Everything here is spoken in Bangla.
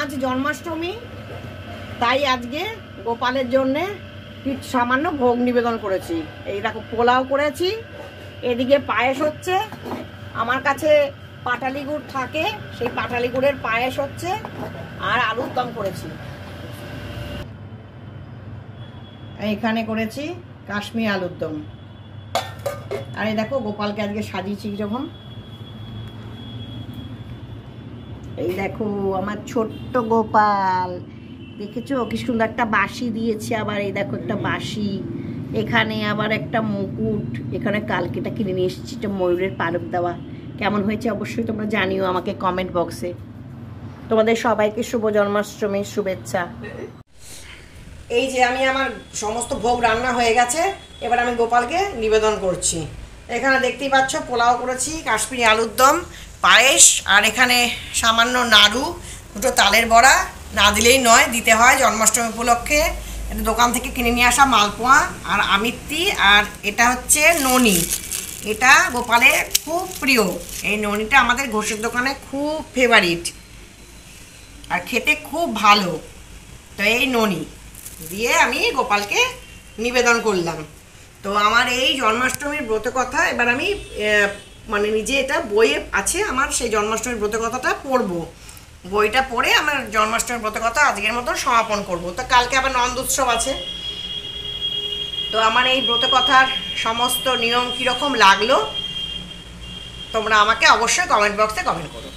আজ জন্মাষ্টমী, তাই আজকে গোপালের জন্যে সামান্য ভোগ নিবেদন করেছি। এই দেখো পোলাও করেছি, এদিকে পায়েস হচ্ছে। আমার কাছে পাটালি গুড় থাকে, সেই পাটালি গুড়ের পায়েস হচ্ছে, আর আলুর দম করেছি। এখানে করেছি কাশ্মীর আলুর দম। আর এই দেখো গোপালকে আজকে সাজিয়েছি যখন, এই দেখো আমার ছোট্ট গোপাল, দেখেছো কি সুন্দর একটা বাঁশি দিয়েছে। আবার এই দেখো একটা বাঁশি, এখানে আবার একটা মুকুট, এখানে কালকেটা কিনে নিয়ে এসেছি, একটা ময়ূরের পালক দেওয়া। কেমন হয়েছে অবশ্যই তোমরা জানিও আমাকে কমেন্ট বক্সে। তোমাদের সবাইকে শুভ জন্মাষ্টমীর শুভেচ্ছা। এই যে আমি আমার সমস্ত ভোগ রান্না হয়ে গেছে, এবার আমি গোপালকে নিবেদন করছি। এখানে দেখতেই পাচ্ছ পোলাও করেছি, কাশ্মীরি আলুর দম, পায়েস, আর এখানে সামান্য নাড়ু, দুটো তালের বড়া। না দিলেই নয়, দিতে হয় জন্মাষ্টমী উপলক্ষে। এটা দোকান থেকে কিনে নিয়ে আসা মালপোয়া আর আমিত্তি, আর এটা হচ্ছে ননি। এটা গোপালের খুব প্রিয়। এই ননিটা আমাদের ঘোষের দোকানে খুব ফেভারিট, আর খেতে খুব ভালো। তো এই ননি দিয়ে আমি গোপালকে নিবেদন করলাম। তো আমার এই জন্মাষ্টমীর ব্রত কথা এবার আমি মানে নিজে, এটা বইয়ে আছে আমার, সেই জন্মাষ্টমীর ব্রত কথাটা পড়বো। বইটা পড়ে আমার জন্মাষ্টমীর ব্রত কথা আজকের মতো সমাপন করব। তো কালকে আবার নন্দ উৎসব আছে। তো আমার এই ব্রত কথার সমস্ত নিয়ম কীরকম লাগলো তোমরা আমাকে অবশ্যই কমেন্ট বক্সে কমেন্ট করো।